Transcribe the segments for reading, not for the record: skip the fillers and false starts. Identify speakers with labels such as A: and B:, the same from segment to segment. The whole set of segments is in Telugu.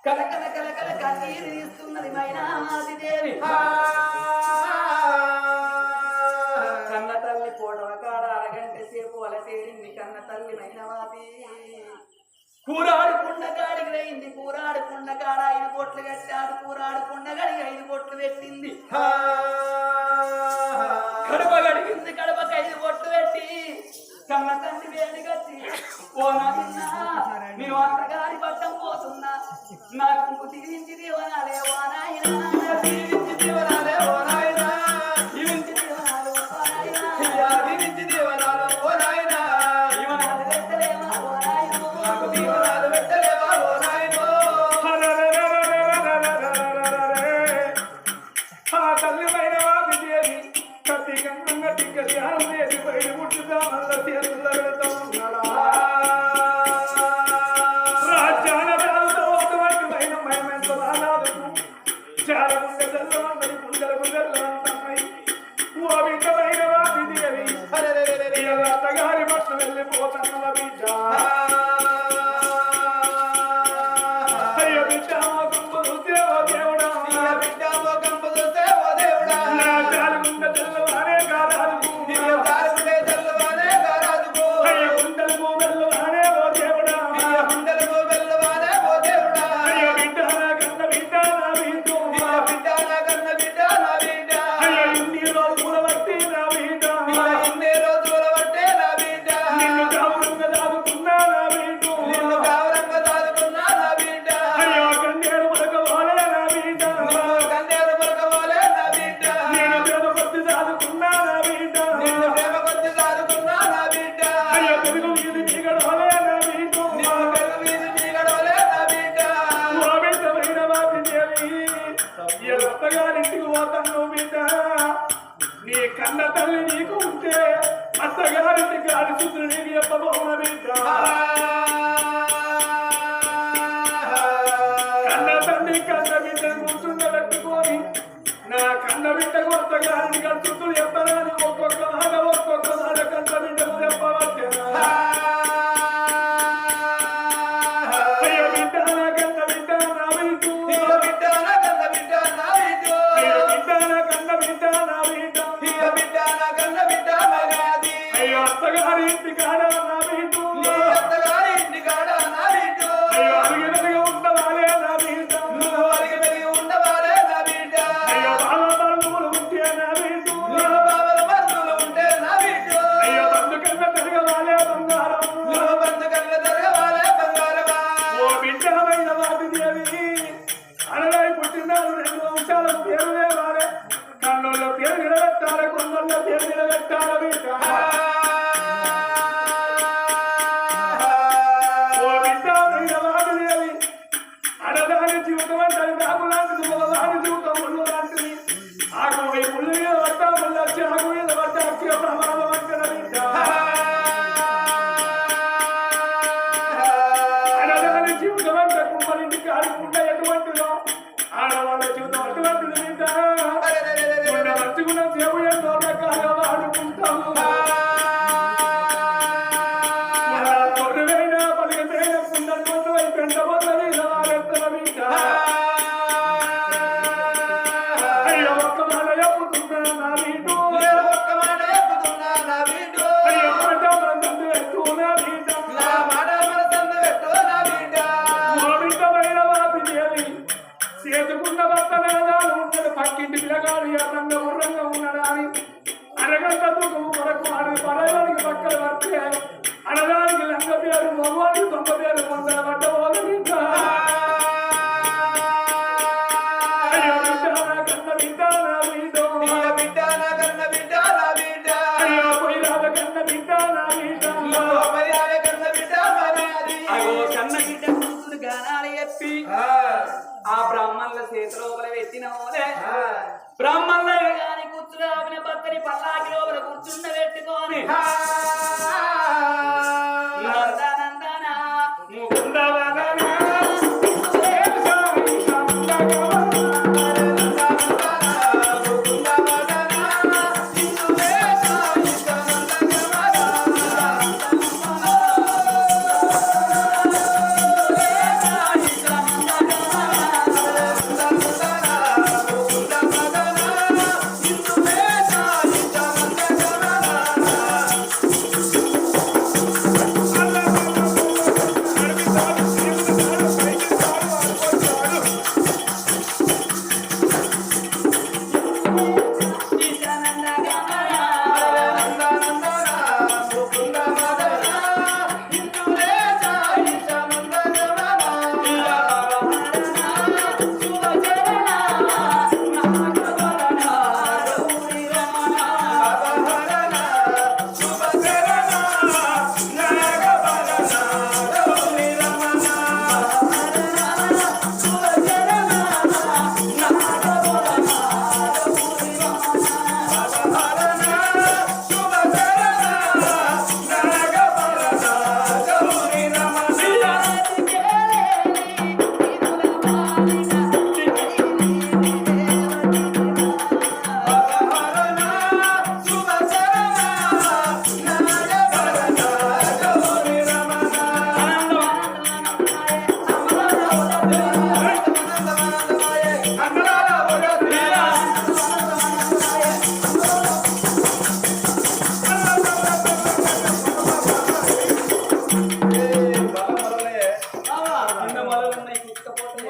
A: కలకల కలకల కన్నీరు తీస్తున్నది మైనాది దేవి కన్న తల్లి పోడవ కాడ అరగంట సేపు అలసేరింది కన్న తల్లి మైనవాది కూరాడుకున్న కాడికి అయింది కూరాడుకున్న కాడ 5 కోట్లు కట్టాడు కూరాడుకున్న గడికి 5 కోట్లు పెట్టింది కడప గడిగింది కడపకి 5 కోట్లు పెట్టి కన్న తండ్రి వేడి కట్టి ఓ నాయనా నేను అత్తగారి పట్టం పోతున్నా నాకు తిరిగించి దేవనాలే ఓ నాయనా తిరిగించి దేవనాలే ఓ నాయనా తిరిగించి దేవనాలు ఓ నాయనా తిరిగించి దేవనాలు ఓ నాయనా ఇవనాలు పెట్టలేవా ఓ నాయనా నాకు దీవనాలు పెట్టలేవా ఓ నాయనా ఆ తల్లి మైనవా విజయని కత్తి కన్నంగా టిక్క ధ్యానం చేసి బయట ముట్టుగా మల్ల చేతుల్లో పెడతా ఉన్నాడా రాజ్యాన రాలతో ఒకటి మైమెంత రానాలకు చాలా ముందు తెల్లవంటని పుండలకు తెల్లవంటమై ఓ బిడ్డ మైనవా విజయని అత్తగారి పట్ల వెళ్ళిపోతున్న బిడ్డ అయ్యో బిడ్డ కంపలు దేవో దేవుడా బిడ్డ కంపలు దేవో దేవుడా నా చాలు ముందు తెల్లవారే కారాదుకు చాలుండే తెల్లవారే కారాదుకు అయ్యో గుండెలకు వెళ్ళవారే ఓ దేవుడా గుండెలకు వెళ్ళవారే ఓ దేవుడా అయ్యో బిడ్డ నా కన్న బిడ్డ నా బిడ్డ బిడ్డ నా కన్న బిడ్డ నా బిడ్డ అయ్యో ఇన్ని రోజుల బట్టి నా బిడ్డ ఇన్ని రోజుల బట్టే నా బిడ్డ నిన్ను గౌరవంగా దాదుకున్నా నా బిడ్డ నిన్ను గౌరవంగా దాదుకున్నా నా బిడ్డ అయ్యో కన్నేరు మరకవాలే నా బిడ్డ కన్నేరు మరకవాలే నా బిడ్డ నేను ప్రేమ కొద్ది దాదుకున్నా నా బిడ్డ నిన్ను ప్రేమ కొద్ది దాదుకున్నా నా బిడ్డ అయ్యో పెరుగు వీధి చీగడోలే నా బిడ్డ నిన్ను పెరుగు వీధి చీగడోలే నా బిడ్డ ఓ బిడ్డ మైనవా విజయని ఈ అత్తగారింటికి పోతాను బిడ్డ నీ కన్న తల్లి నీకు ఉంటే అత్తగారింటికి అడుగుతున్న నీకు చెప్పబోన బిడ్డ కన్న తండ్రి కన్న బిడ్డను కూర్చుండబెట్టుకొని నా కన్న బిడ్డకు అత్తగారింటికి అడుగుతులు చెప్పరాని ఒక్కొక్క మాట కన్న బిడ్డకు చెప్పవచ్చా అయ్యో బిడ్డ నా కన్న బిడ్డ నా బిడ్డ బిడ్డ నా కన్న బిడ్డ నా బిడ్డ బిడ్డ నా కన్న బిడ్డ నా బిడ్డ బిడ్డ నా కన్న బిడ్డ మగాది అయ్యో అత్తగారి ఇంటి కాడ నా బిడ్డ అత్తగారి ఇంటి కాడ నా బిడ్డ అయ్యో అడిగి వెలిగి ఉండవాలే నా బిడ్డ అడిగి వెలిగి ఉండవాలే నా బిడ్డ అయ్యో బాల బంధువులు ఉంటే నా బిడ్డ బావల బంధువులు ఉంటే నా బిడ్డ అయ్యో బంధు కన్న తిరగవాలే బంగారం బంధు కన్న తిరగవాలే బంగారం ఓ బిడ్డమైన వాటి దేవి అనలై పుట్టినాడు 2 వంశాలకు పేరు లేవాలే కన్నుల్లో పేరు నిలబెట్టాలి కొండల్లో పేరు నిలబెట్టాలి బిడ్డ ఓ బిడ్డమైన వాటి దేవి అడదాని జీవితం అంటే నాకు లాంటిది మొదలాని జీవితం ముళ్ళు లాంటిది ఆకు ముళ్ళు మీద పడ్డా ముళ్ళు వచ్చి ఆకు మీద పడ్డా వచ్చే ప్రమాదం అంటే బిడ్డ అడదాని జీవితం అంటే కుమ్మలింటికి ఆడుకుంటే ఎటువంటిదో ఆడవాళ్ళ జీవితం అటువంటిది బిడ్డ ఉన్న మంచిగున్న దేవుడు ఎన్నో రకాలుగా ఆడుకుంటాము కొడువైనా పలికైనా కుండలు పొందువై పెంట పొందని వారెత్తన బిడ్డ అయ్యో ఒక్క మాట చెప్పుతున్నా నా బిడ్డ ఒక్క మాట చెప్పుతున్నా నా బిడ్డ అయ్యో మాట మన తండ్రి పెట్టు నా బిడ్డ నా మాట మన తండ్రి పెట్టు నా బిడ్డ ఓ బిడ్డమైన వాటి దేవి చేతుకున్న భర్తనాదాలు ఉన్నది పక్కింటి పిల్లగాడు ఎర్రంగా ఉర్రంగా ఉన్నాడు అని అరగంట తూకము కొరకు ఆడి పడడానికి పక్కన పడితే అనడానికి లంగ పేరు మగవాడికి 90 పేరు పొందల పడ్డవాళ్ళు బిడ్డ అయ్యో బిడ్డ నా కన్న బిడ్డ నా బిడ్డ బిడ్డ నా కన్న బిడ్డ నా బిడ్డ అయ్యో పొయ్యిరాల కన్న బిడ్డ నా బిడ్డ పొయ్యిరాల కన్న బిడ్డ మనాది అయ్యో కన్న బిడ్డ కూతురు గానాలు చెప్పి ఆ బ్రాహ్మణుల చేతి లోపల పెట్టినోలే బ్రాహ్మణుల గాని కూర్చుని ఆపిన భర్తని పల్లాకి లోపల కూర్చుండ పెట్టుకొని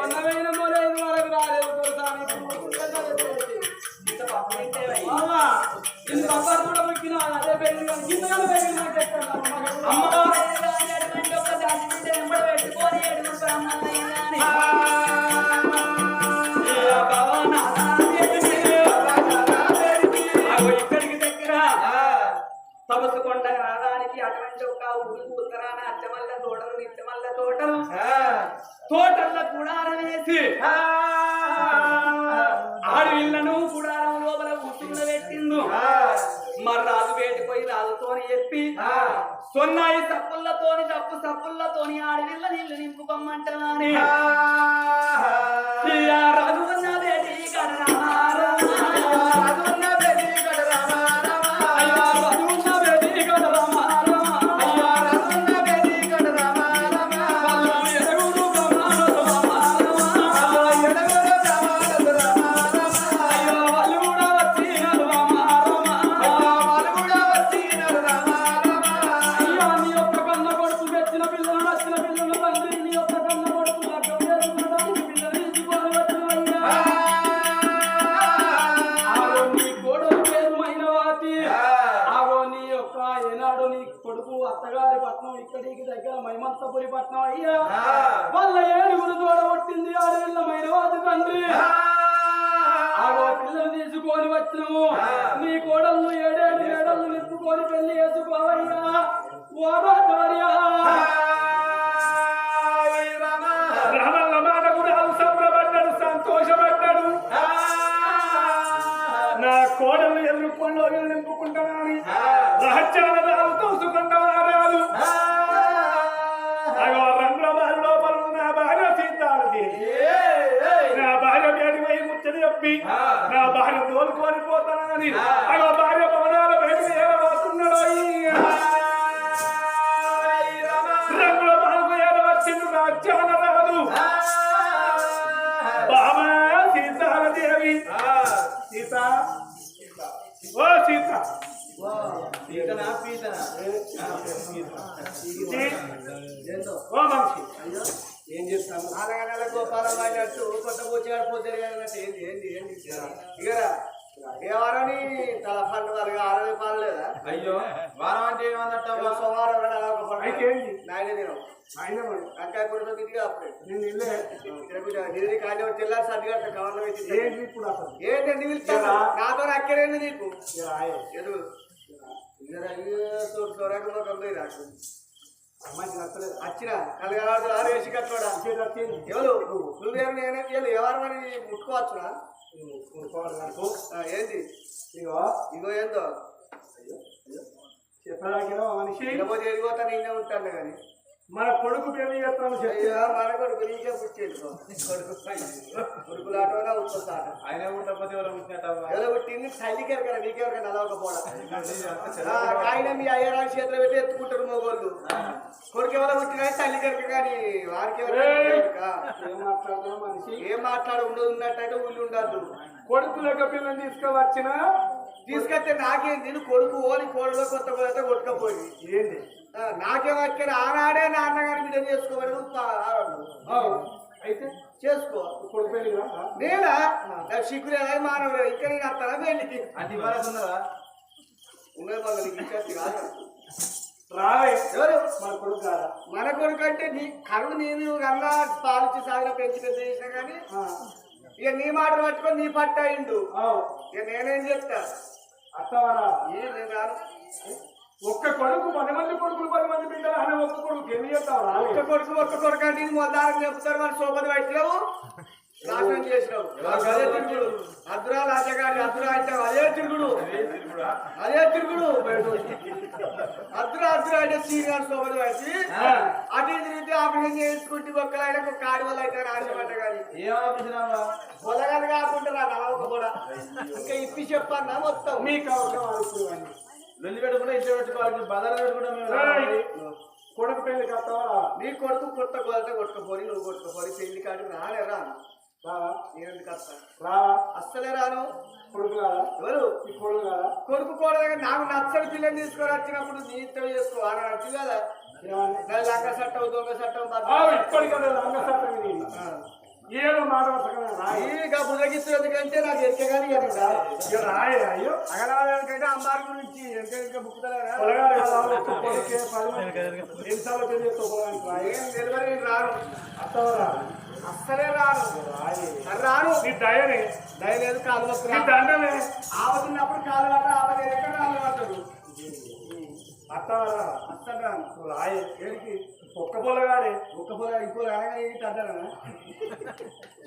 B: మొన్నమైన మొదలైన వరకు రాలేదు కూడా ముక్కిన అదే పెళ్లి ఇక్కడికి దగ్గర తమసుకొండ రాడానికి అటువంటి ఒక ఊరికి ఉత్తరాన అచ్చమల్ల తోటలు నిత్యమల్ల తోటలు తోటల్లో గుడారం వేసి ఆడవిళ్ళను గుడారం లోపల కూర్చుండ పెట్టిండు మరి రాజు బయటపోయి రాజుతోని చెప్పి సొన్నాయి సప్పులతోని డప్పు సప్పులతోని ఆడవిళ్ళ నీళ్లు నింపుకోమంటానని రాజు ఉన్న బేటి అత్తగారి పట్నం ఇక్కడికి దగ్గర మైమంతపురి పట్నం అయ్యా వాళ్ళ ఏడుగురు తోడగొట్టింది ఆడవిల్లమైన వాదు తండ్రి ఆగో పిల్లలు తీసుకొని వచ్చినము నీ కోడళ్ళు ఏడేళ్ళు నింపుకొని పెళ్లి చేసుకోవయ్యా ఓరా భార్య మాట కూడా సంబరపడ్డాడు సంతోషపడ్డాడు నా కోడలు ఎదుర్కొండో నింపుకుంటానని రహస్యాల రాలు తోసుకుంటారు రంగుల లోపల నా భార్య సీతాలది నా భార్య వేడిపోయి ముచ్చని చెప్పి నా భార్య తోలుకొని పోతానని అలా భార్య భవనాల బయట ఏడవస్తున్నాడు రంగుల బాలకు ఏడవచ్చిండు రాజ్యాన రాదు బాబా సీతాలదేవి సీత ఓ సీత ఏం చేస్తాను నెల గోపాలం అయినట్టు కొత్త పోతే ఏంది ఏంది ఏంది ఇగరా ఏ వారాన్ని తల పండు వాళ్ళకి 60 పాలు లేదా అయ్యో వారం అంటే ఏమన్నట్టు సోమవారం నాయన నేను అంకాయ కొడుకు తిరిగి అప్పుడే నేను కానీ తెల్లారి సర్ది కట్ట గవర్నమెంట్ ఇప్పుడు ఏంటండి నాతో అక్కడేంది నీకు ఎదురు వచ్చిన కలగలాడుతున్నా వేసి కట్టడా ఎవరు నువ్వేమో నేనే ఎవరు మరి ముట్టుకోవచ్చునా ఏంది ఇగో ఇగో ఏందో చెప్పడానికేమో మనిషి ఎడిపోతా నేనే ఉంటాను కానీ మన కొడుకు పెళ్లి చేస్తాను మన కొడుకు నీకే పుట్టేది కొడుకులాటోనా ఉత్పత్తాట ఆయన పుట్టకపోతే ఎవరో పుట్టింది తల్లికి కదా నీకెవరికైనా నలవకపోవడం ఆయన మీ అయ్యరాని చేతిలో పెట్టి ఎత్తుకుంటారు మగోళ్ళు కొడుకు ఎవరో పుట్టినా తల్లికి కానీ వారికి ఏం మాట్లాడ ఉండదు ఉన్నట్టయితే ఊళ్ళు ఉండద్దు కొడుకు లెక్క పిల్లలు తీసుకొస్తే నాకేం నేను కొడుకు ఓని కోడలో కొత్త కొత్త కొట్టుకపోయి ఏంటి నాకేమక్కడ ఆనాడే నాన్నగారి బిడ్డ చేసుకోవాలి అయితే చేసుకో కొడుకు పెళ్లి నేనా సిగ్గులు ఎలా మానవుడు ఇక్కడ నేను అత్తనా పెళ్లికి అన్ని బాగా ఉన్నదా ఉన్నది మళ్ళీ నీకు ఇచ్చేది కాదు ఎవరు మన కొడుకు అంటే నీ కరుడు నేను కన్నా పాలిచ్చి సాగిన పెంచి పెద్ద చేసినా కానీ ఇక నీ మాటలు పట్టుకొని నీ పట్ట అయిండు ఇక నేనేం చెప్తా అత్తవారా నేను రాను ఒక్క కొడుకు 10 మంది కొడుకులు 10 మంది బిడ్డలు అనే ఒక్క కొడుకు ఎన్ని చెప్తావు ఒక్క కొడుకు అంటే మొదలు చెప్తారు మన సోపతి పెట్టినావు నాశనం చేసినావు అదే తిరుగుడు అద్దురా రాజగారి అద్దురా అంటే అదే తిరుగుడు అద్దురా అంటే సీనియర్ సోపతి పెట్టి అటు తిరిగితే ఆపరేషన్ చేసుకుంటే ఒక్కలైనా ఒక కాడి వల్ల అయితే రాసిపడ్డ కానీ ఏం ఆపరేషన్ పొలగాలు కాకుండా నలవక కూడా ఇంకా ఇప్పి చెప్పన్నా మొత్తం మీకు అవసరం లొల్లి పెట్టుకుంటే ఇంట్లో పెట్టుకోవాలి బజార్ పెట్టుకుంటే కొడుకు పెళ్లి కట్టావా నీ కొడుకు కొత్త కొలత కొట్టుకుపోయి నువ్వు కొట్టుకుపోయి పెళ్లి కాడికి రానే రాను నేనెందుకు వస్తా రా అస్సలే రాను కొడుకు రాదా ఎవరు ఈ కొడుకు రాదా కొడుకు కూడా నాకు నచ్చని పిల్లని తీసుకొని వచ్చినప్పుడు నీ ఇష్టం చేసుకో అని నచ్చి కదా లంగ చట్టం దొంగ చట్టం ఇప్పటికన్నా లంగ చట్టం
A: ఏదో మాట వరుసగా రాయి
B: ఇక బుర్రగిస్తూ ఎందుకంటే నాకు ఎరిక కానీ
A: ఇక రాయి అయ్యో
B: అగలవాళ్ళకంటే అమ్మారి గురించి ఎరిక బుక్కుతలేరా
A: పొలగాడు కదా, ఒక్క పొలకే 10 నిమిషాలు తెలియదు పొలగానికి రాయి
B: ఏం డెలివరీ రాను
A: అత్తవరా
B: అస్సలే రాను
A: రాయి
B: రాను
A: నీ దయనే
B: దయలేదు కాలు
A: నీ
B: వస్తున్నా
A: దండమే
B: ఆపతున్నప్పుడు కాలు పట్ట ఆపద ఎక్కడ కాలు పట్టదు
A: అత్తవరా
B: అస్సలు రాను
A: రాయి
B: ఏడికి
A: ఒక్క పొలగాడే
B: ఒక్క పొల ఇంకో అనగా ఏంటి అంటారా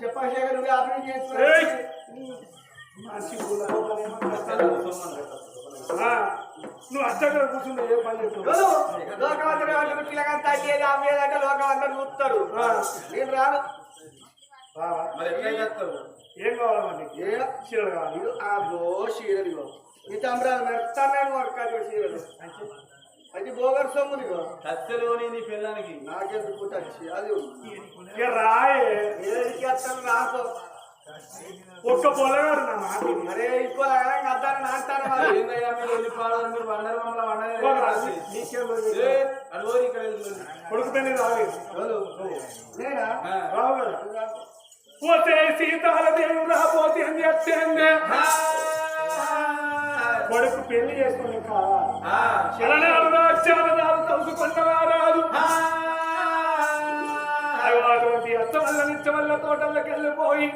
B: చెప్పాక నువ్వు ఆపరేట్
A: ఏయ్!
B: చేస్తున్నావు
A: మంచి నువ్వు అచ్చగా కూర్చుంటే ఏ పని చెప్తావు
B: లోకమందరూ పిల్లగా తల్లి ఆమెదంటే లోకమందరూ చూస్తారు నేను రాను
A: రావా?
B: మరి ఎట్లా చేస్తావు
A: ఏం కావాలమ్మా నీకు
B: ఏ
A: చీరలు కావాలి
B: అబ్బో చీరలు ఈ తమ్ముడు మెత్తాను వర్క్ చీరలు అది బోగర్ సొమ్ము నీకు
C: కత్తెలోని నీ పిల్లానికి
B: నాకెందుకు టచ్చి అది
A: ఇక రాయే
B: ఏడికి వస్తాను రాకు
A: ఒక్క పొలగాడు నా మాట విని.
B: మరే ఇంకో అద్దాను నాటుతాను మరి
C: ఏందయ్యా మీరు వెళ్ళిపోవడం మీరు వండరు మమ్మల్ని
A: ఇదిగో రా,
C: వండరు
A: నీకేం లేదు.
C: అడుగు ఇక్కడ వెళ్తుంది
A: కొడుకు పెళ్లి రాలేదు
B: నేనా
A: రావు కదా పోతే సీతాల దేవుడు రాపోతే అని చెప్తే కొడుకు పెళ్లి చేసుకుని కావాలి రాజ్యాలు తలుసుకున్నవారాదు అటువంటి అత్త వల్ల నిత్య వల్ల తోటల్లోకి వెళ్ళిపోయి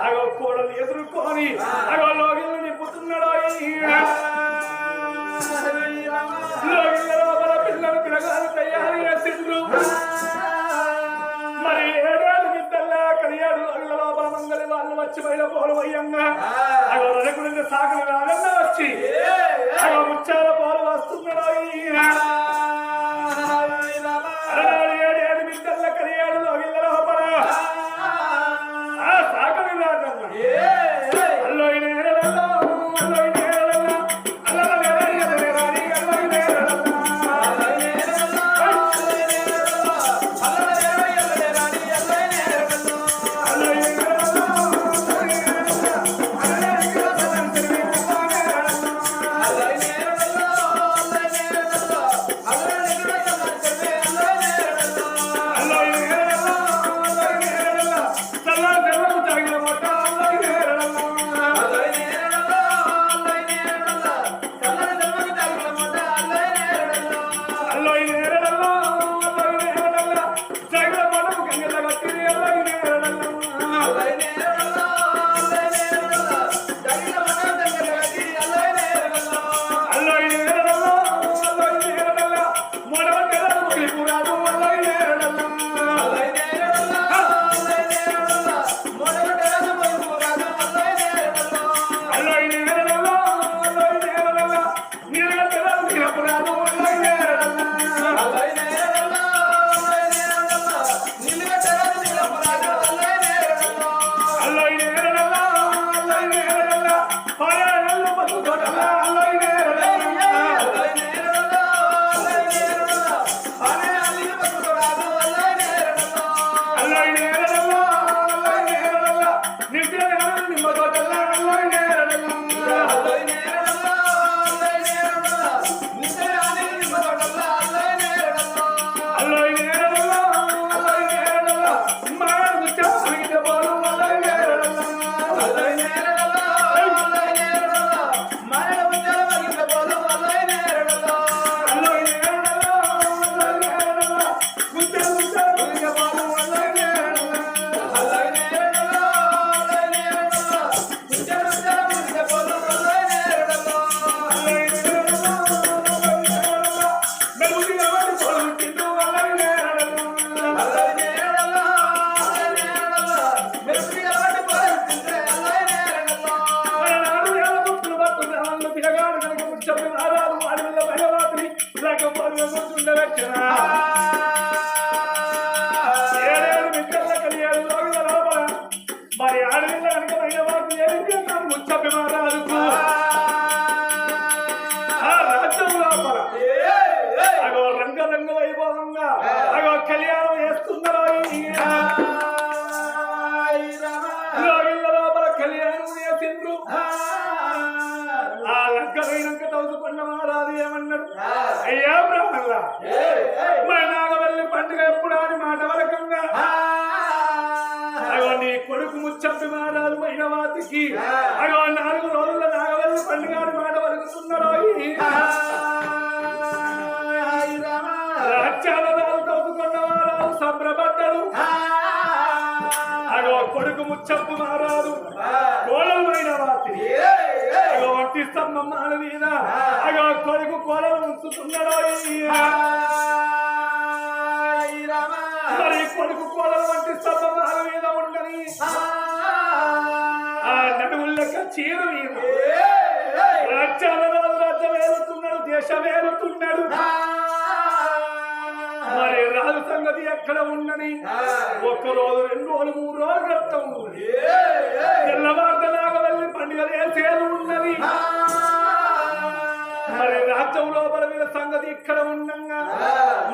A: అగో కోడలు ఎదుర్కొని అగో లోగిళ్ళు నింపుతున్నాడు లోగిళ్ళ లోపల పిల్లలు పిల్లగాలు తయారు చేసిండ్రు మరి ఏడేళ్ళు నిద్దల్లా కలియాడు లోగిళ్ళ లోపల మంగళి వాళ్ళు వచ్చి బయట పోలు వయ్యంగా అగో రజకుడిని సాగులు రాగన్నా వచ్చి అగో ముచ్చాల పోలు వస్తున్నాడు ఏడేడు నిద్దల్ల కలియాడు లోగిళ్ళ లోపల సాగలి రాగన్నా అల్లో నేరడల్లో అల్లో నేరడల్లో అల్ల రాని అల్లో నేరడల్లో మరి ఆడవిల్ల కనుక అయిన వారు ఏమిటి ముచ్చప్పి మహారాజుకు ఆ రాజ్యం లోపల అగో రంగరంగ వైభవంగా అగో కళ్యాణం చేస్తున్నారు లోపల కళ్యాణం చేసిండ్రు ఆ లంకమైనాక తవ్వుకున్న మహారాజు ఏమన్నాడు అయ్యా బ్రాహ్మణుల మన నాగవల్లి పండుగ ఎప్పుడు అని మాట వరకంగా నీ కొడుకు ముచ్చంపి మహారాజు మైనవాతికి అగో 4 రోజుల నాగవల్లి పండుగాడు మాట వలుకుతున్నాడు రాజ్యాలు తోచుకున్నవారాలు సంబరపడ్డాడు అగో కొడుకు ముచ్చంపి మహారాజు కోడలు మైనవాతి అగో వంటి స్తంభం మాల మీద అగో కొడుకు కోడలు ఉంచుతున్నాడు మరి కొడుకు కోడలు వంటి స్తంభం మాల మీద ఉండని ఆ నడువులక చీర మీద రాజ్యాల రాజ్యం ఏలుతున్నాడు దేశం ఏలుతున్నాడు మరి రాజు సంగతి ఎక్కడ ఉండని 1 రోజు 2 రోజులు 3 రోజులు గతం తెల్లవారులాగా వెళ్ళి పండుగ చేసేది ఉన్నది మరి రాజ్యం లోపల వీళ్ళ సంగతి ఇక్కడ ఉండంగా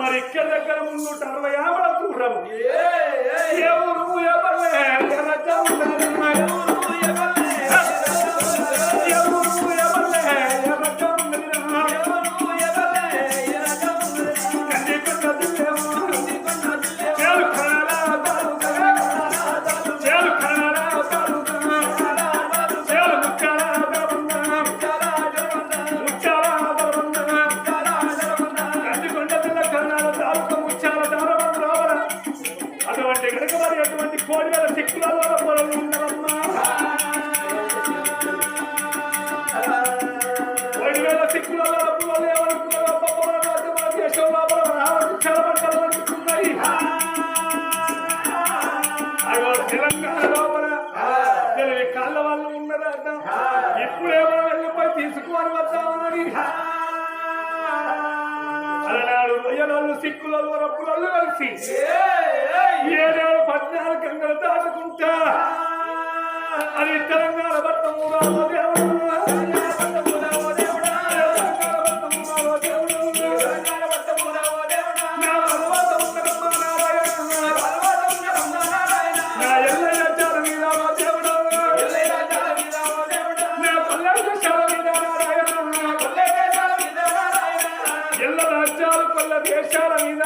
A: మరి ఇక్కడ దగ్గర 360 ఆవిడ దూరం ఏ ఊరు ఎవరే రాజ్యం ఉన్నది కోడివేల శక్తులలో పొలం ఉన్నవమ్మా కోడివేల శక్తులలో పొలం ఏమనుకున్నావు దేశం లోపల చాలా పంటలు పండుతున్నాయి అగో తెలంగాణ లోపల తెలివి కాళ్ళ వాళ్ళు ఉన్నదట ఇప్పుడేమో వెళ్ళిపోయి తీసుకొని వద్దామని అలనాడు రొయ్యలు సిక్కులలో రప్పులలో కలిసి 14 గంగలు దాటుకుంటా అది తెలంగాణ పట్టము రామో దేవుడు దేశాల మీద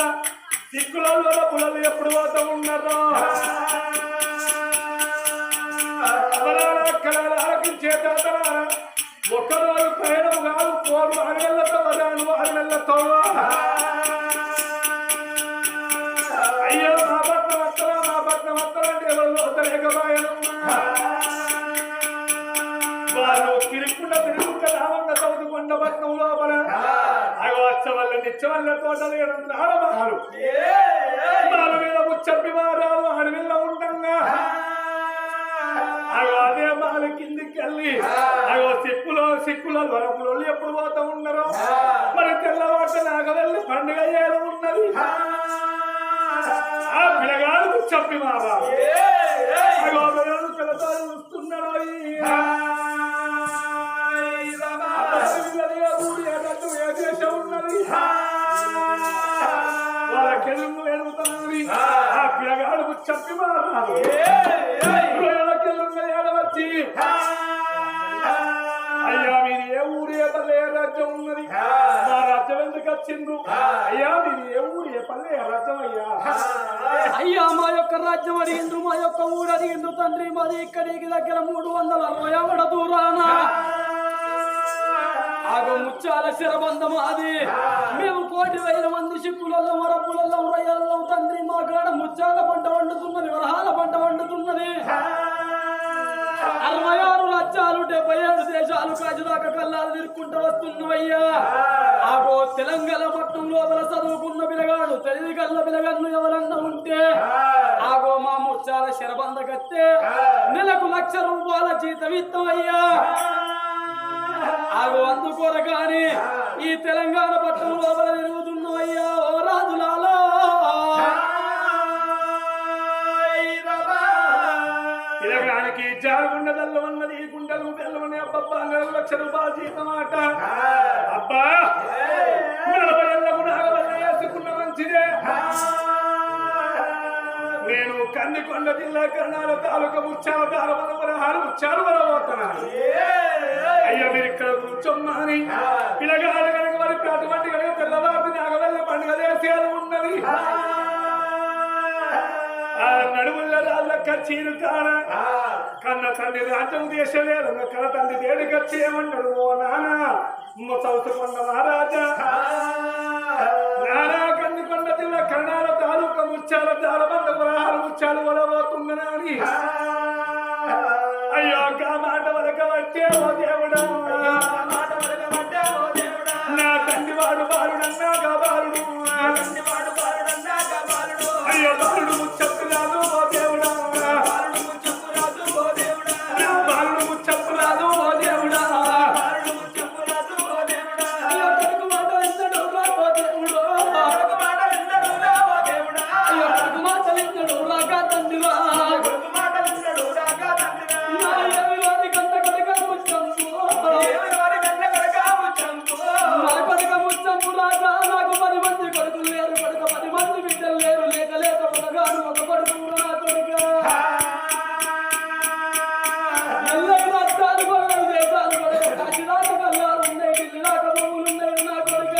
A: సిక్కులలో పులలు ఎప్పుడు పోతూ ఉన్నారో ఆలకించేతారా 1 రోజు ప్రయాణం కాదు 4 నెలలతో వదాను 6 నెలలతో అయ్యో మా పట్నం వస్తారంటే ఎవరు వస్తలేకపోయానమ్మా వాళ్ళు తిరుగుకుండా రావంగా చదువుకున్న పట్నం లోపల నిత్యవల్ల తోటలు ఆడమహాలు వాళ్ళ మీద ముచ్చప్పి మారాలు అడవిలో ఉండంగా అదే వాళ్ళ కిందికి వెళ్ళి అగో సిక్కులో వరపులు ఎప్పుడు పోతా ఉన్నారో మరి తెల్లవాట నాగవెల్లి పండుగ ఏదో ఉన్నది ఆ పిల్లగాడు ముచ్చప్పి మారాలు అగో పిల్లతో చూస్తున్నాడు ఉన్నది వాళ్ళ కెలుము ఎడుగుతున్నది ఆ పిల్లగాడు ముచ్చప్పి మారాలు కెలుము ఏడవచ్చి అయ్యా మీది ఏ ఊరు ఏ పల్లె ఏ రాజ్యం ఉన్నది మా రాజ్యం ఎందుకు వచ్చిండ్రు అయ్యా మీది ఏ ఊరు ఏ పల్లె ఏ రాజ్యం
D: అయ్యా మా యొక్క రాజ్యం అడిగిండ్రు మా యొక్క ఊరు అడిగిండ్రు తండ్రి మాది ఇక్కడికి దగ్గర 360 దూరాన ఆగో ముచ్చాల శరబంధం అది మేము 1,000 మంది సిక్కులలో మరపులలో రొయ్యలలో తండ్రి మా కాడ ముచ్చాల పంట వండుతున్నది వరహాల పంట వండుతున్నది 66 రాజ్యాలు 77 దేశాలు కాజుదాకా కల్లాలు తిరుక్కుంటూ వస్తున్నావయ్యా ఆగో తెలంగాణ పట్టణం లోపల చదువుకున్న పిల్లగాడు తెలివి కళ్ళ పిల్లగాళ్ళు ఎవరన్నా ఉంటే ఆగో మా ముచ్చాల శరబంధ కత్తే నెలకు 1,00,000 రూపాయల జీతం ఇస్తామయ్యా ఆగో అందుకోర కానీ ఈ తెలంగాణ పట్టణం లోపల తిరుగుతున్నాయ్యా ఓ రాజులాలో
A: పిల్లగానికి జారుగుండదల్లో ఉన్నది ఈ గుండెలు బెల్లమని అబ్బబ్బా 1,00,000 రూపాయలు జీతం మాట అబ్బా 40 ఏళ్లకు నాగవల్లి వేసుకున్న మంచిదే నేను కందికొండ జిల్లా కర్ణాల తాలూకా ముచ్చాల తారవరహాలు ముచ్చాలు వరబోతున్నాను అయ్యా మీరు ఇక్కడ కూర్చోమ్మని పిల్లగాడు కనుక వారికి అటువంటి కనుక తెల్లవారి నాగవల్లి పండుగ చేసేది ఉన్నది నడుముల రాళ్ళ కచ్చీరు కాడ కన్న తండ్రి రాజ్యం దేశలేదు కన్న తండ్రి దేడి కచ్చి ఏమన్నాడు ఓ నానా చౌసుకొండ మహారాజా నానా కందికొండ జిల్లా కర్ణాల తాలూకా ముచ్చాల దారబంద పురాహార ముచ్చాలు వలబోతుందని అయ్యో గా మాట వరకు వచ్చే ఓ దేవుడా నా తండ్రి వాడు బాలుడన్నాగా బాలుడు అయ్యో బాలుడు ముచ్చప్పు రాదు ఓ దేవుడా బాలుడు ముచ్చప్పు రాదు ఓ దేవుడా అయ్యో కొడుకు మాట విన్నడు రా ఓ దేవుడు అయ్యో కొడుకు మాట విన్నడు రాగా తండ్రివా నా ఏమి వారి కంట కొడుక ముచ్చంపు నా కొడుక ముచ్చంపు రాజా నాకు 10 మంది కొడుకులు లేరు కొడుక 10 మంది బిడ్డలు లేరు లేక లేక కొడగాను ఒక కొడుకు నా కొడుక ఎల్లై రాష్ట్రాలు కొడగ దేశాలు కొడగ కాశీరాక కల్లాలు ఉన్నాయి ఢిల్లీరాక భూములు ఉన్నాయి నా కొడుక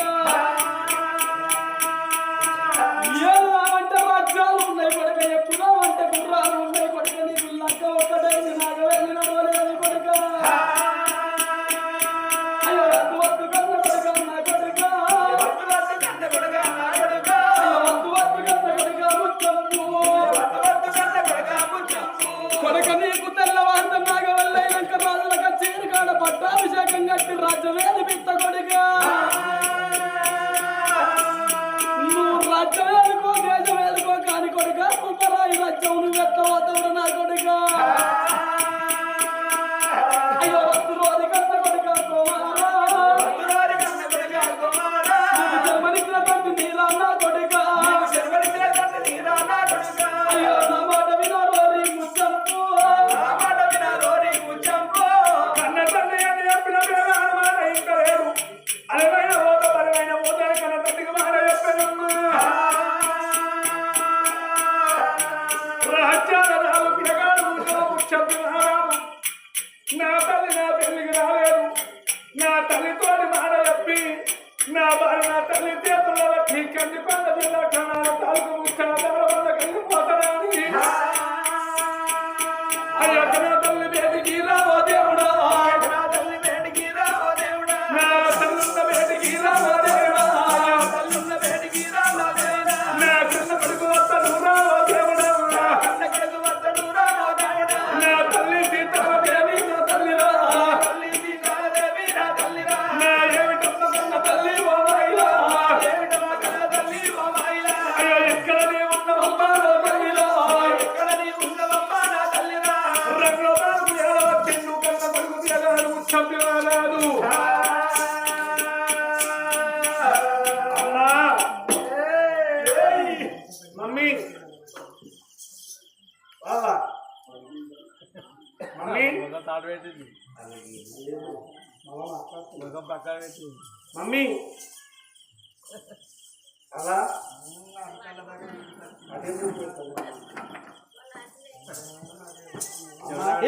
A: ఏలావంటే రాజ్యాలు ఉన్నాయి కొడుక ఎప్పుడో అంటే గుర్రాలు ఉన్నాయి కొడుక నీకు లక్క ఒక్కటైంది నాకు వెళ్ళి నడవలేదు కొడుక అయ్యో వద్దు కన్న కొడుక నా కొడుక అయ్యో వద్దు కన్న కొడుక ముచ్చంపు కొడుక నీకు తెల్లవారు నాగవల్లైనంక రాజులకు చీరుగాడ పట్టాభిషేకం కట్టి రాజ్యవేది పిత్త కొడుక నువ్వు రాజ్యం వేదుకో దేశం వేదుకో కాని కొడుక కుమ్మరాయి రాజ్యం నువ్వు ఎత్తవద్దరు నా కొడుక అయ్యో వద్దు రోది కన్న కొడుక కుమారా జన్మనిచ్చిన తండ్రి నీలా నా కొడుక అయ్యో నా మాట వినారోరి ముచ్చంపు కన్న తండ్రి అని చెప్పిన మాట ఇంకా లేదు అలమైన ఓత బలమైన ఓత కన్న తండ్రికి మాట చెప్పనమ్మా రాజ్యాల రావు పిలగాడు ముచ్చంపు నా తల్లి నా పెళ్లికి రాలేదు నా తల్లితోటి మాట చెప్పి నా భార్య నా తల్లి చేతుల్లో వచ్చి కందికొండ జిల్లా కన్నాల తాలూకు ముచ్చాల వల్ల కలిగిపోతానని అయ్యో నా తల్లి బేటికి రావో దేవుడా నా తల్లున్న బేటికి రావో దేవుడా నా చిన్న కొడుకు వద్దను రావో దేవుడా నా తల్లి సీతమ్మ దేవి నా తల్లిరా నా ఏమిటమ్మ కన్న తల్లి ఓ మైలా అయ్యో ఎక్కడ నీ ఉన్నవమ్మా ఓ తల్లిరా రంగులో బాబు ఎలా వచ్చిండు కన్న కొడుకు తిరగాడు ముచ్చంపి రాలేదు అమ్మా మమ్మీ బాబా మమ్మీ మమ్మీ అలా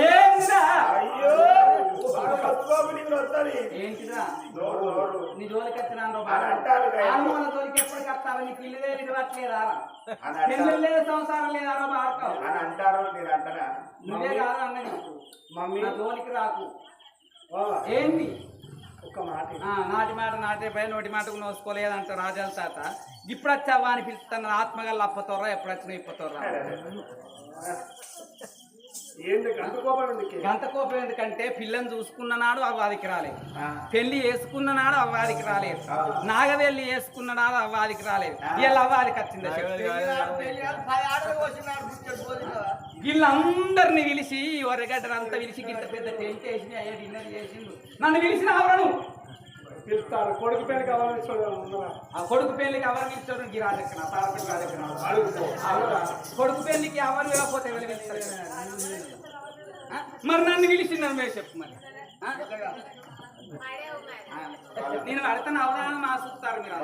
B: ఏంటిరా
A: అయ్యో బాబు నీకు వస్తుంది
B: ఏంటిరా
A: నోడు
B: నీ జోలికి వచ్చినాను
A: అని అంటారు కదా.
B: ఆల్మూల జోలికి ఎప్పుడు కట్టాలి నీకు ఇల్లు లేదు ఇవ్వట్లేదా
A: అని అంటారు.
B: పెళ్ళి లేదు సంసారం లేదారో బాడతావు
A: అని అంటారు మీరు అంటారా
B: నువ్వే కాదు అన్నది
A: మమ్మీ
B: నా జోలికి రాకు
A: బాబా
B: ఏంది
A: ఒక్క మాట
B: నాటి మాట నాటే పై నోటి మాటకు నోసుకోలేదంట రాజాల తాత ఇప్పుడు వచ్చావా అని పిలుస్తాను ఆత్మగల్ల అప్పతోర్రా ఎప్పుడు వచ్చినా ఇప్పతోర్రా
A: ఏంది గంట కోపం ఎందుకు
B: గంత కోపం ఎందుకంటే పిల్లని చూసుకున్న నాడు అవ్వాదికి రాలేదు పెళ్లి వేసుకున్న నాడు అవ్వాదికి రాలేదు నాగవెల్లి వేసుకున్న నాడు అవ్వాదికి రాలేదు వీళ్ళు అవ్వాదికి వచ్చింది వీళ్ళందరినీ పిలిచి ఒరగడ్డనంతా పిలిచి గింత పెద్ద టెంట్ వేసి అయ్యా డిన్నర్ చేసిండు నన్ను పిలిచిన అవరను
A: పిలుస్తారు కొడుకు పెళ్లి కావాలని
B: ఆ కొడుకు పెళ్లికి ఎవరు పిలిచారు గిరాజెక్కన కొడుకు పెళ్లికి ఎవరు వెళ్ళకపోతే ఎవరు పిలుస్తారు మరి నన్ను పిలిచిందని మీరు చెప్పు మరి నేను అడతాను అవగాహన మా చూస్తారు మీరు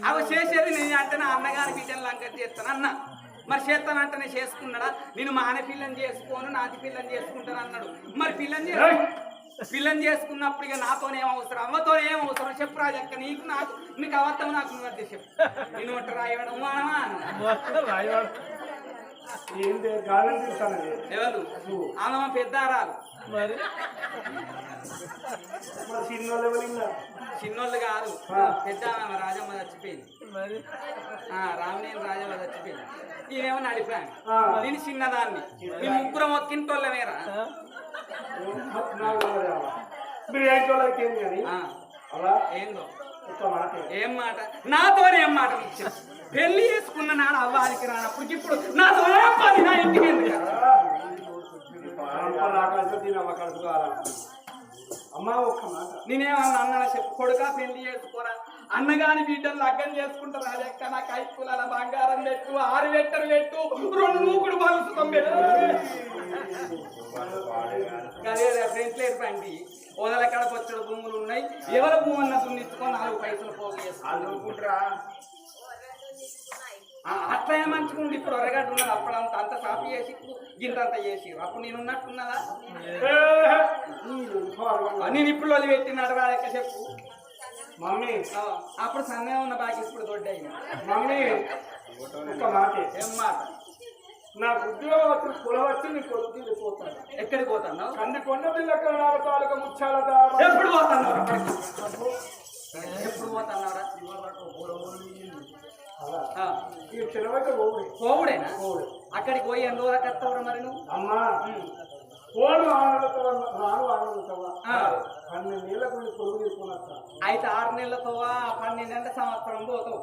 B: అవి చేసేది నేను అంటే నా అన్నగారి బిడ్డను లంక చేస్తాను అన్న మరి చేస్తానంటేనే చేసుకున్నాడా నేను మానే పిల్లని చేసుకోను నాటి పిల్లని చేసుకుంటాను అన్నాడు మరి పిల్లని
D: పిల్లని చేసుకున్నప్పుడు ఇక నాతోనేం అవసరం అమ్మతో ఏం అవసరం చెప్పు రాజక్క నీకు అబద్ధం నాకు నువ్వు చెప్పు నేను ఒకటి రాయడం
B: ఏంటి గాలి తీస్తాను
D: ఎవరు ఆమె పెద్దారాలు
B: మరి
D: చిన్నోళ్ళు కాదు పెద్ద ఆమె రాజమ్మ చచ్చిపోయింది రామనేని రాజమ్మ చచ్చిపోయింది నేనేమో నడిపాను నేను చిన్నదాన్ని నీ ముగ్గురం ఒక్కింటోళ్ళమేరా ఏందో ఏం మాట నాతోనే ఏం మాట పెళ్లి చేసుకున్న నాడు అవ్వానికి రానప్పుడు ఇప్పుడు నాతో ఏం పని నా ఇంటికి
B: అమ్మా ఒక్క మాట
D: నేనేమన్నా అన్న చెప్పు కొడుక పెళ్లి చేసుకోరా అన్నగాని బిడ్డలు లగ్గం చేసుకుంటారు రాజక్క నాకు 5 తులాల బంగారం పెట్టు 6 వెట్టరు పెట్టు 2 మూకుడు బలుసుకొని పెట్టు అదే ఫ్రెండ్స్ లేదు పండి ఓదల కాడ పచ్చడి భూములు ఉన్నాయి ఎవరి భూమున్న దున్నిచ్చుకొని 4 పైసలు పోగు చేసుకుంటారా అట్లా మంచుకుండి ఇప్పుడు ఒరగడ్డ ఉన్నది అప్పుడంత అంత సాఫీ చేసి గింతంత చేసి అప్పుడు నేను ఉన్నట్టున్నదా నేను ఇప్పుడు వాళ్ళు పెట్టినట్టు రాదక్క చెప్పు
B: మమ్మీ
D: అప్పుడు సన్నే ఉన్న బాకి ఇప్పుడు దొడ్డ
B: మమ్మీ ఒక మాట
D: ఏం మాట
B: నాకు ఉద్యోగం కులవచ్చి నీ కొడుకు పోతాను
D: ఎక్కడికి పోతాను
B: కంది కొండ పిల్లక తాలూకా ముచ్చాల
D: ఎప్పుడు పోతాను ఎప్పుడు పోతాన్నారా పోవుడేనా అక్కడికి పోయి ఎన్ని రోజులకు వస్తావు మరి నువ్వు
B: అమ్మా ఫోన్ రాను ఆడుతావా 12 నెలలకు కొడుకు తీసుకున్నా
D: అయితే 6 నెలలతో 12 నెలల సంవత్సరం పోతావు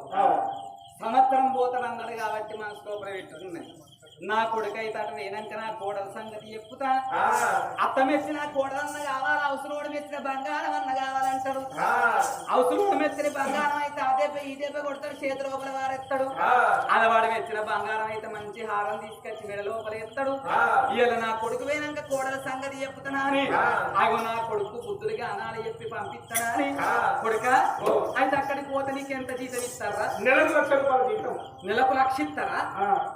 D: సంవత్సరం పోతాడు అన్నాడు కాబట్టి మన స్టోపర్ పెట్టుకున్నాయి నా కొడుకు అయితే అటు నేనంక నా కోడల సంగతి చెప్పుతా అత్త మెచ్చి నా కోడలన్న కావాలి అవసరం మెచ్చిన బంగారం అన్న కావాలంటాడు అవసరం మెచ్చిన బంగారం అయితే అదే ఈ దెబ్బ కొడతాడు చేతి లోపల వారెత్తాడు అలవాడు మెచ్చిన బంగారం అయితే మంచి హారం తీసుకొచ్చి మెడ లోపల ఎత్తాడు ఇలా నా కొడుకు పోయినాక కోడల సంగతి చెప్పుతున్నా అని అగో నా కొడుకు బుద్ధుడిగా అనాలి చెప్పి పంపిస్తానా అని కొడుక అయితే అక్కడికి పోతే నీకు ఎంత జీతం ఇస్తారా
B: నెలకు 1 లక్ష రూపాయలు జీతం
D: నెలకు 1 లక్ష ఇస్తారా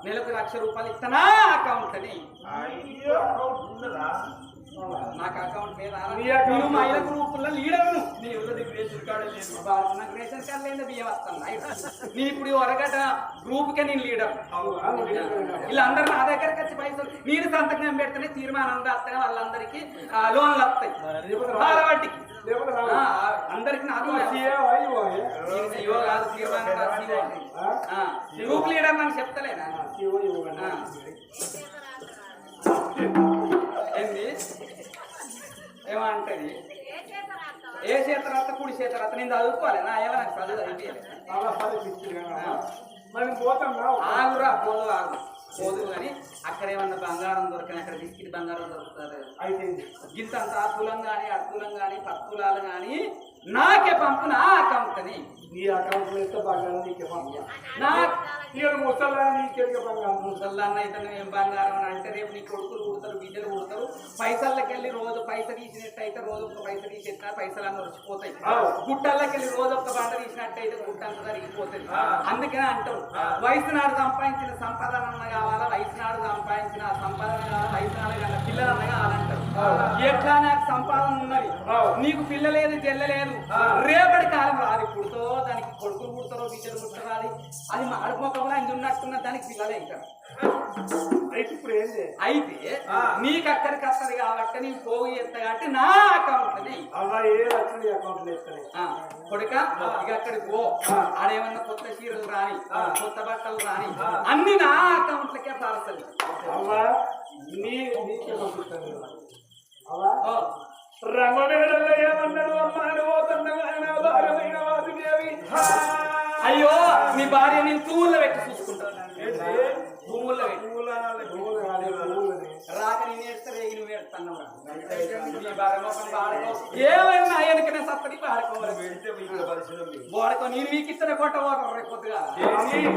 D: నెలకు 1 లక్ష రూపాయలు ఇస్తానా అకౌంట్ అని నాకు అకౌంట్ నేను మహిళ గ్రూపుల్లో లీడర్ను రేషన్ కార్డు లేదు నాకు రేషన్ కార్డు లేదా బియ్యం వస్తాను నేను ఇప్పుడు వరగట గ్రూప్కే నేను లీడర్ వీళ్ళందరూ నా దగ్గరకు వచ్చి పైసలు నేను సంతకం పెడితేనే తీర్మానం రాస్తే వాళ్ళందరికీ లోన్లు వస్తాయి వడ్డీకి అందరికి నాకు కాదు తీర్మానం గ్రూప్ లీడర్ నన్ను చెప్తలేనా ఏంది ఏమంటది ఏ చేతరాత కుడి చేతరాత నేను చదువుకోవాలి నా ఏమో నాకు చదువు ఆగురా పోదు ఆగు పోదు కానీ అక్కడ ఏమన్నా బంగారం దొరికిన అక్కడ బిస్కెట్ బంగారం దొరుకుతారు
B: అయితే
D: గింత అంత అతులం కానీ అతులం కానీ 10 తులాలు కానీ నాకే పంపు నా అకౌంట్ అని
B: నీ అకౌంట్ లో ఇస్తే బంగారం నీకే పంపు
D: నా
B: ముసల్లాన్ని నీకే బంగారం
D: ముసల్లాన్న అయితే ఏం బంగారం అని అంటే రేపు నీ కొడుకులు కుడతారు బిడ్డలు కుడతారు పైసల్లోకి వెళ్ళి రోజు పైస తీసినట్టయితే రోజు ఒక పైస తీసేసిన పైసలన్నీ వచ్చిపోతాయి గుట్టల్లోకి వెళ్ళి రోజు ఒక బండ తీసినట్టయితే గుట్ట అంతా జరిగిపోతుంది అందుకనే అంటారు వయసు నాడు సంపాదించిన సంపాదన అన్న కావాలా వయసు నాడు సంపాదించిన సంపాదన కావాలా వయసు నాడు కన్నా పిల్లలన్న కావాలంటారు ఎట్లా నాకు సంపాదన ఉన్నది నీకు పిల్లలేదు చెల్లలేదు రేపటి కాలం రాదు పుడుతో దానికి కొడుకులు పుడతారో బిడ్డలు పుడతారు అది మాడిపోకుండా ఇంటి ఉన్నట్టున్న దానికి పిల్లలే అవుతారు
B: అయితే ఇప్పుడు ఏంటి
D: అయితే నీకు అక్కడికి వస్తుంది కాబట్టి నేను పోగు చేస్తా కాబట్టి నా అకౌంట్ కొడుక ఇక అక్కడికి పో ఆడేమన్నా కొత్త చీరలు రాని కొత్త బట్టలు రాని అన్ని నా అకౌంట్లకే పార్సల్
B: రంగవేడల్లో ఏమన్నాడు అమ్మాడు భార్యమైన వాసుదేవి
D: అయ్యో నీ భార్య నేను తూముల్లో పెట్టి చూసుకుంటాను భూముల్లో రాక నేను ఏడుస్తారే నువ్వు ఏడుస్తున్నావు ఏమైనా ఆయనకనే సత్తని వాడుకోవాలి వాడుకో నేను మీకు ఇచ్చిన కొట్ట పోతాను రేపు కొద్దిగా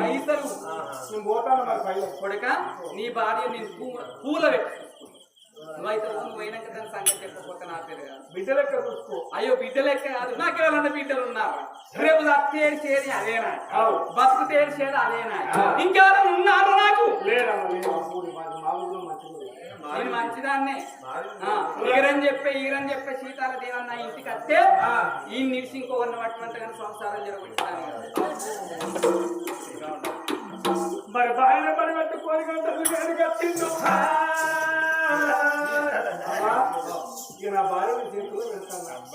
D: పైసలు కొడుక నీ భార్య నేను పూల పెట్టి నువ్వైతే నువ్వు పోయినాక దాని సంగతి చెప్పకపోతే నా పేరు కాదు
B: బిడ్డ లెక్క చూసుకో
D: అయ్యో బిడ్డ లెక్క కాదు నాకేమన్నా బిడ్డలు ఉన్నారు రేపు తేడి చేది అదేనా బతుకు తేడి చేది అదేనా ఇంకెవరైనా ఉన్నారు నాకు
B: లేదమ్మా
D: నేను మా మంచిదాన్నే ఈగరని చెప్పే సీతాల దేవన్న ఇంటికి వస్తే ఈ నిలిచి ఇంకొకరిని పట్టినంతగానే సంసారం జరగొచ్చాను.
A: మరి బాయిన పని పెట్టుకొని గంటలు వేడి కట్టిండు.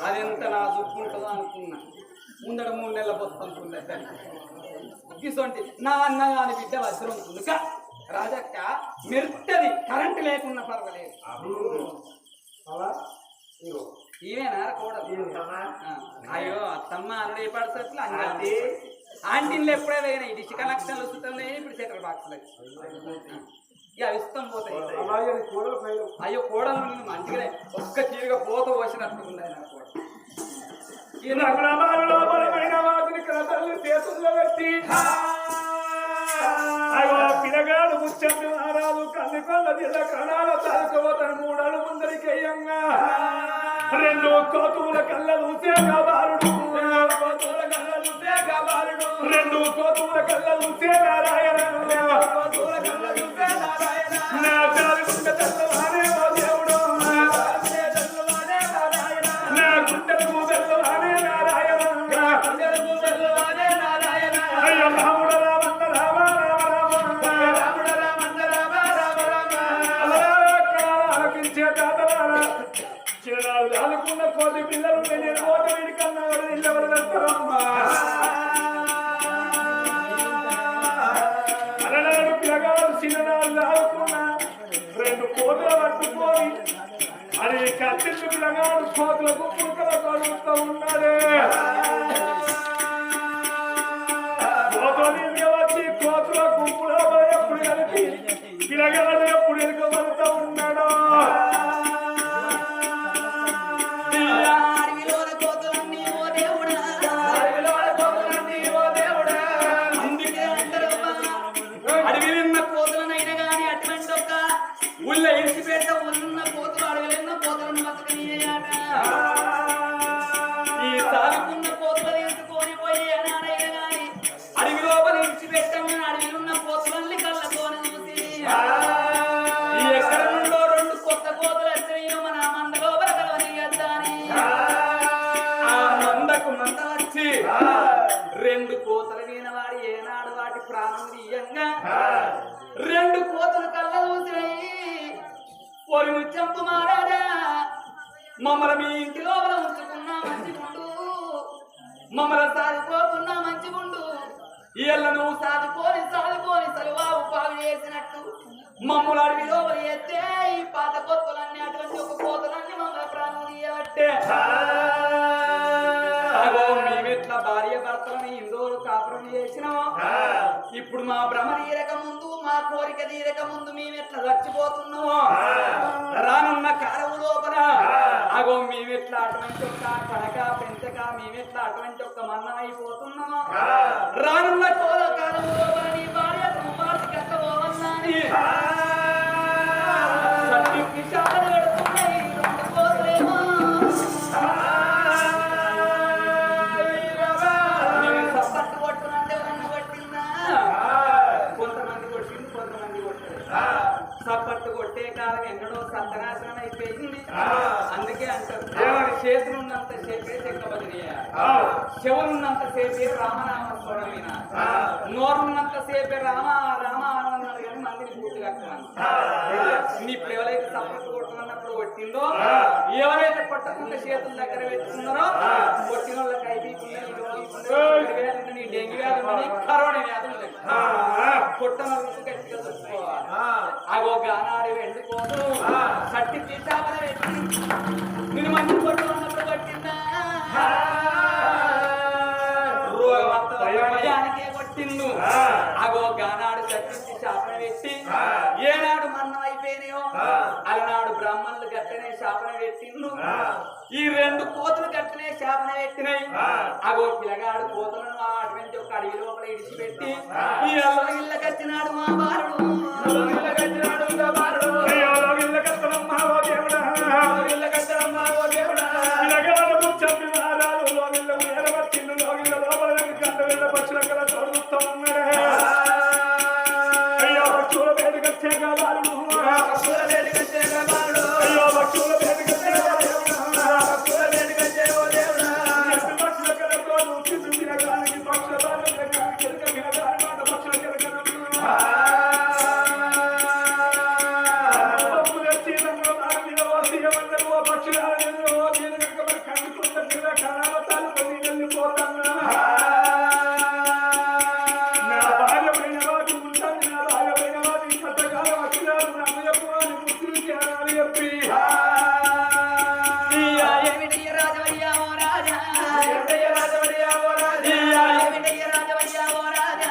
D: అదెంత నా చూపుంటుందో అనుకున్నా. ముందర 3 నెలల బొత్తంటుండే ఇసొంటి నా అన్నగాని బిడ్డ వజ్రం తునుక రాజక్క మెరుత్తది. కరెంటు లేకున్నా పర్వాలేదు. ఈయన కూడా అయ్యో అత్తమ్మ అన్నడు ఏ పడసట్లు అన్నీ ఆంటీలు ఎప్పుడే వేయినాయి. డిష్ కనెక్షన్లు వస్తుంటే ఇప్పుడు సెటర్ బాక్స్లు ఇక అవి ఇష్టం పోతాయి. అయ్యో కోడలు నేను మంచిగానే ఒక్క చీరగా పోత పోసినట్టుకుంది ఆయన కూడా.
A: చేతుల్లో పెట్టి పిల్లగాడు ముచ్చండి మారాలు కన్నికొండ జిల్లా కణాల తాలుకోతను 3 అడుగు ముందరికి అయ్యంగా 2 కోతుల కళ్ళ చూసే బాలుడు 2 కోతుల కళ్ళ చూసే నారాయణ నా చాలుకుంటే తెల్లవానే ఓ దేవుడు నా గుండెలకు తెల్లవానే నారాయణ అయ్యో రాముడ రామంద రామ ఆలకించే తాతలారా చిన్ననాడు ఆదుకున్న కోటి పిల్లలు నేను ఓటు వీడి కన్నా ఎవరు వెళ్తారమ్మా. అలనాడు పిల్లగాడు చిన్ననాడు ఆదుకున్న 2 కోతులు పట్టుకొని అది కత్తిళ్ళు పిల్లగాడు కోతులకు పుడకల కలుగుతూ ఉన్నాడే. వచ్చి కోతుల గుంపులో ఎప్పుడు కలిపి పిల్లగాడు ఎప్పుడు ఎదుగుబడుతూ ఉన్నాడో.
D: అడవిలున్న కోతులనైనా గాని అటువంటి ఒక ఊళ్ళో ఇడిచిపెట్ట ఊళ్ళున్న కోతులు అడవిలున్న కోతులను బతకనీయాట. ఈ సాగుకున్న కోతులు తీసుకొని పోయి అనాడైనా గాని అడవి లోపల ఇడిచిపెట్టమని అడవిలున్న కోతులన్నీ కళ్ళతోని చూసి ఈ ఎక్కడ నుండో 2 కొత్త కోతులు వచ్చాయి మన మంద లోపల కలవనీయద్దాని ఆ మందకు మంద వచ్చి 2 కోతులు వీనవాడి ఏనాడు వాటి ప్రాణం తీయంగా 2 కోతులు కళ్ళ చూసినాయి. ఒరి ముచ్చంపు మారాడా మమ్మల్ని మీ ఇంటి లోపల ఉంచుకున్నా మంచిగుండు, మమ్మల్ని సాదుకోకున్నా మంచిగుండు. ఇళ్ళ నువ్వు సాదుకొని సలువావు పాలు చేసినట్టు మమ్మల్ని అడవి లోపల ఎత్తే ఈ పాత కొత్తలన్నీ అటువంటి ఒక కోతులన్నీ మమ్మల్ని ప్రాణం తీయబట్టే. మేమెట్లా భార్య భర్తలని ఇందోరు కాపురం చేసినామో ఇప్పుడు మా భ్రమ తీరక ముందు మా కోరిక తీరక ముందు మేమెట్లా చచ్చిపోతున్నామో రానున్న కాలము లోపల అగో మేమెట్లా అటువంటి ఒక్క కనక పెంచక మేమెట్లా అటువంటి ఒక్క మన్న అయిపోతున్నామో రానున్న కాలము లోపల నీ భార్య తుమ్మాసి కట్టబోవన్నాని సత్యం విషాలు పెడుతున్నాయి 2 కోతులేమో. సప్పట్టు కొట్టే కాలం ఎన్నడో సత్తనాశనం అయిపోయింది. అందుకే అంటారు చేతులున్నంత సేపే చెక్కబదిలియ, చెవులున్నంత సేపే రామనామ స్వరమిన, నోరున్నంత సేపే రామ రామ అన్నాడు కానీ మందిని పూర్తి కట్టమని. ఇప్పుడు ఎవరైతే సప్పట్టు కొట్టమన్నప్పుడు కొట్టిందో ఎవరైతే కొట్టకుండా చేతుల దగ్గర పెట్టుకున్నారో కొట్టిన వాళ్ళకి అయిపోయింది డెంగ్యూ వ్యాధి కరోనా వ్యాధులు కొట్టన గట్టిగా చూసుకోవాలి. అగో గానాడి వెళ్ళిపోదు సట్టి తీసామని పెట్టి నేను మంచి కొట్టు అన్నప్పుడు కొట్టిందా రోగానికే కొట్టిండు. అగో గానాడు సట్టి శాపన పెట్టి ఏనాడు మన్నం అయిపోయినాయో అలనాడు బ్రాహ్మణులు గట్టనే శాపన పెట్టిండు. ఈ 2 కోతులు గట్టనే శాపన పెట్టినాయి. అగో పిల్లగాడు కోతులను అటువంటి ఒక అడవి లోపల ఇడిచిపెట్టి ఈ ఇళ్ళకచ్చినాడు మా బాలుడు
A: చూడబెట్టుకొచ్చే చెప్పి
D: ఏమిటయ్య రాజవయ్యా ఓ రాజా
A: ఏమిటయ్య రాజవయ్యా ఓ రాజా
D: ఏమిటయ్య రాజవయ్యా ఓ రాజా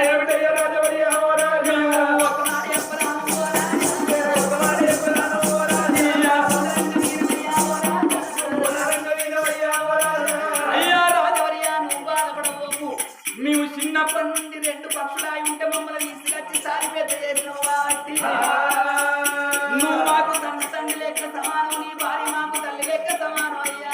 A: ఏమిటయ్య రాజవయ్యా ఓ రాజా
D: ఒక మాట చెప్పరాను ఓ రాజా
A: ఒక మాట చెప్పరాను ఓ రాజా
D: అయ్యా రాజవయ్యా నువ్వు బాధపడబోకు మేము చిన్నప్పటి నుండి రెండు పక్షులాయి ఉంటే మమ్మల్ని తీసుకొచ్చి సారి పెద్ద చేసినావు కాబట్టి నువ్వు మాకు తండ్రి లెక్క సమానం నీ భార్య మాకు తల్లి లెక్క సమానం అయ్యా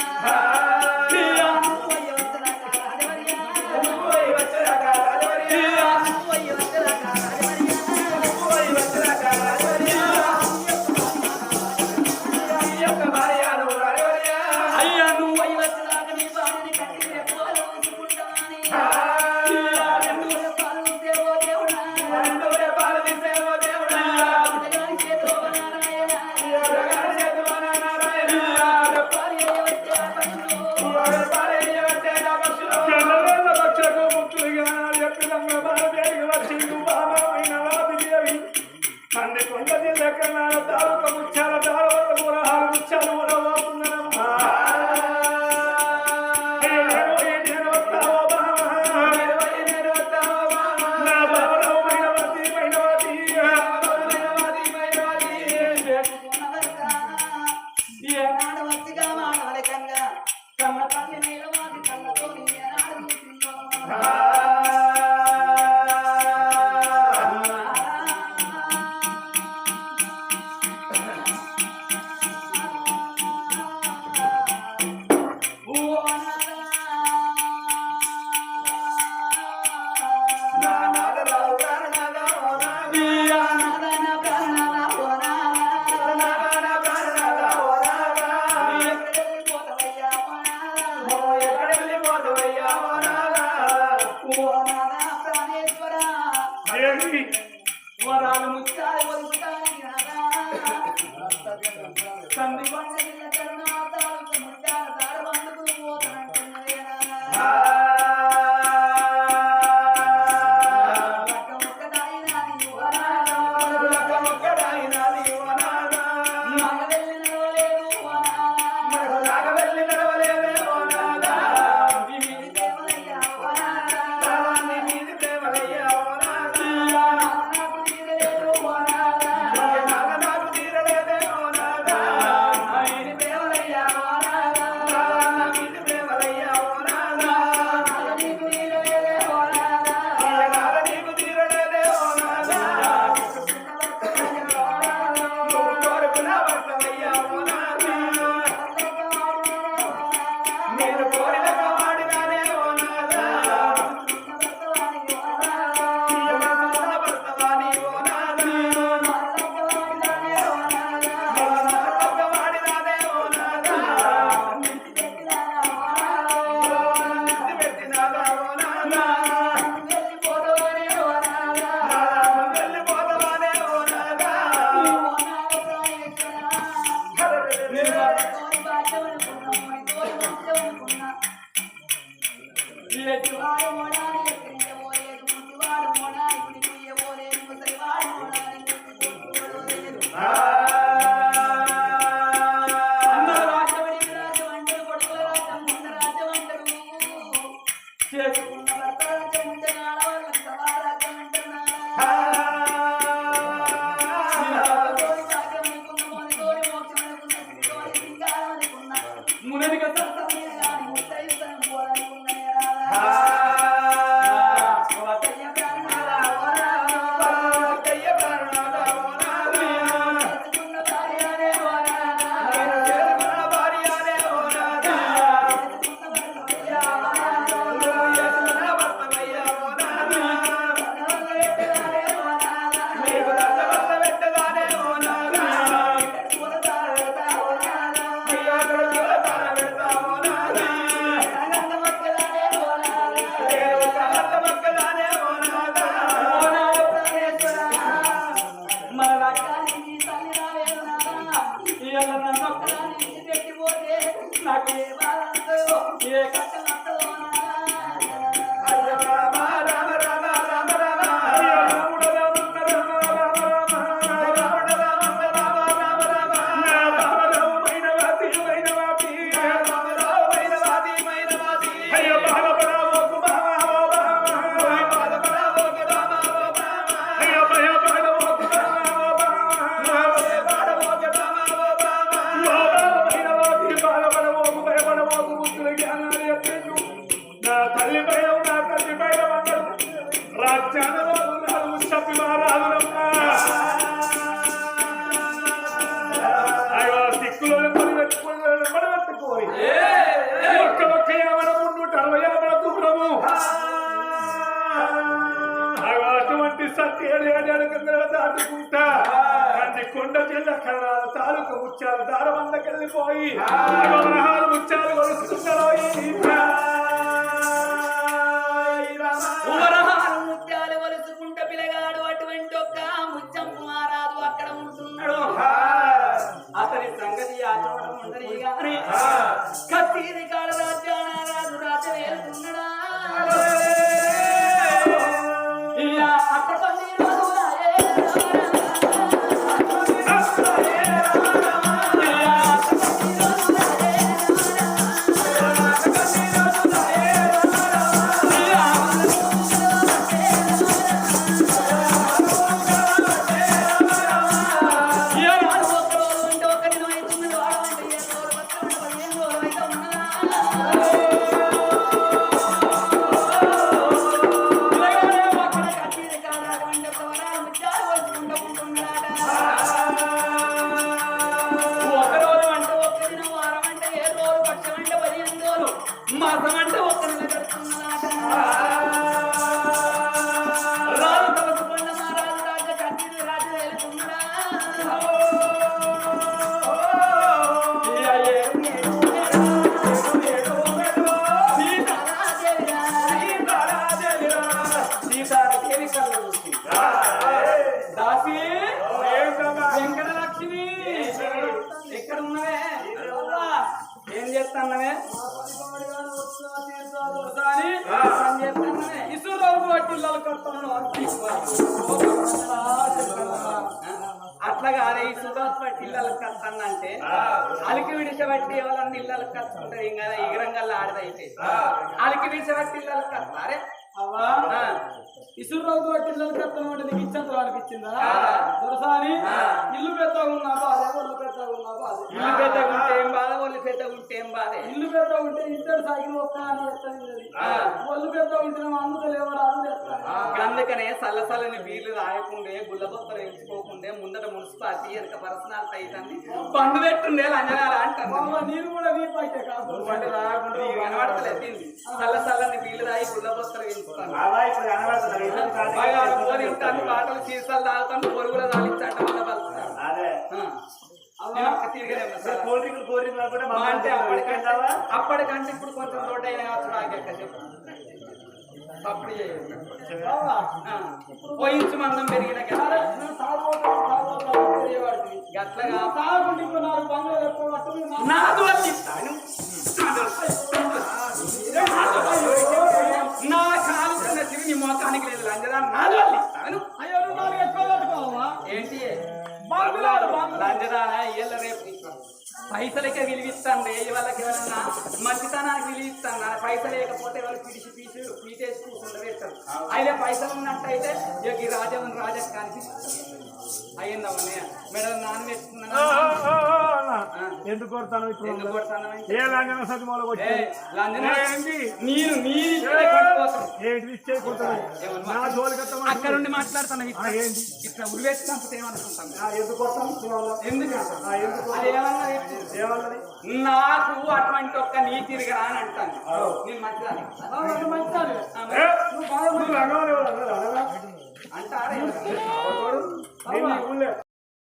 D: అయ్యా నువ్వు అయ్యి వచ్చేదాకా నీ భార్యని కట్టి రెప్పలు ఉంచుకుంటామని
A: అన్ని కొండ జిల్లకన్నా తాలూక ముచ్చాల తాళవల్ల కూరహాలు ముచ్చాలు వరవాకున్నారమ్మా నేను వస్తావో బామా నా బావరమైన వతి మైనవతి
D: ఏనాడు వచ్చిగా మానవలకంగా కన్న తల్లి నీలవాది కళ్ళతో ఏనాడు చూసిందో వరాలు ముచ్చాలి వలుపుతానికి తండ్రి పండుగ కరుణాతాలకు ముచ్చాల తాడు వండుకు పోతానంటున్నదే
A: నా కొండ జిల్ల కరణాల తాలూకు ముత్యాలు దారబందకెళ్ళిపోయి వరహాలు ముత్యాలు కొలుస్తున్నారో
D: వరహాలు ముత్యాలు వలుసుకుంటే పిల్లగాడు అటువంటి ఒక్క ముత్యం కుమారాదు అక్కడ ఉంటున్నాడు. అతని సంగతి ఆ చోట ఉండని గాని కత్తిరి కాడ రాజ్యాన రాజు రాజు వేలుకున్నాడా అక్కడ మాసమంటే ఒక్క నెల గడుపుతున్నాడా రాజు తలచుకొండ మహారాజు రాజు కత్తిరి రాజు వెళ్తున్నాడా దాసి వెంకటలక్ష్మి ఎక్కడ ఉన్నవే ఏం చేస్తాన్నవే అట్లాగానే ఈ సుధాత్ పట్టి ఇళ్ళకి కత్తానంటే అలికి విడిచబట్టి ఎవరన్నా ఇళ్ళకి కత్తుంటారు ఇంకా ఎగరంగల్లా ఆడదైతే అలికి విడిచబట్టి ఇళ్ళకి కత్తారే ఇసురావు ఇళ్ళకి కత్తనం అంటే నీకు ఇచ్చంత అనిపించిందా దొరసాని ఇల్లు పెద్దగా ఉన్నా బాధ ఒళ్ళు పెద్దగా ఉన్నా బాధ ఇల్లు పెద్దగా ఉంటే ఏం బాధ ఒళ్ళు పెద్దగా ఉంటే ఏం బాధ ఇల్లు పెద్దగా ఉంటే ఇద్దరు సాగిన ఒక్క అని చెప్తాను ఒళ్ళు పెద్దగా ఉంటే అందుకలేవో రాదు అందుకనే సల్లసల్లని వీళ్ళు రాయకుండే గుల్లబొత్తలు ఎంచుకోకుండే ముందట మున్సిపాలిటీ వెనక పర్సనాలిటీ అవుతుంది బండు పెట్టుండే లంజనాలు అంటారు నేను కూడా వీపు అయితే కాదు బండి రాకుండా కనబడతలేదు సల్లసల్లని వీళ్ళు రాయి గుల్లబొత్తలు ఎంచుతాను పోలింటాను బాటలు సీసాలు తాగుతాను పొరుగులు తాగించట వల్ల బతుకుతాను అంటే అప్పటికంటే ఇప్పుడు కొంచెం తోట అప్పుడు పోయించు మందం పెరిగిన గట్లగా నాదు ఇస్తాను నా కాలు తిరిగి మోకానికి లేదు లంజరా నాదు ఇస్తాను ఏంటి లంజరా ఇయ్యాల రేపు పైసలకే విలువిస్తాను రే వాళ్ళకి ఎవరన్నా మంచితనానికి విలువిస్తాను పైసలు లేకపోతే వాళ్ళు పీటేసి కూర్చుండ వేస్తారు అయితే పైసలు ఉన్నట్టయితే ఈ రాజవన్ రాజా కనిపిస్తుంది అయ్యిందమ్మనే మేడం నాన్న పెట్టుకున్నాను
A: ఎందుకు కొడతాను
D: ఎందుకు కొడతాను
A: ఏ లంజన సతిమూల కొట్టి
D: అక్కడ నుండి మాట్లాడతాను
A: ఏంటి
D: ఇట్లా ఉరివేసినప్పుడు ఏమనుకుంటాను
A: ఎందుకు కొడతాను
D: ఎందుకు నాకు అటువంటి ఒక్క నీ తిరిగిరా అని అంటాను నేను మంచిదాన్ని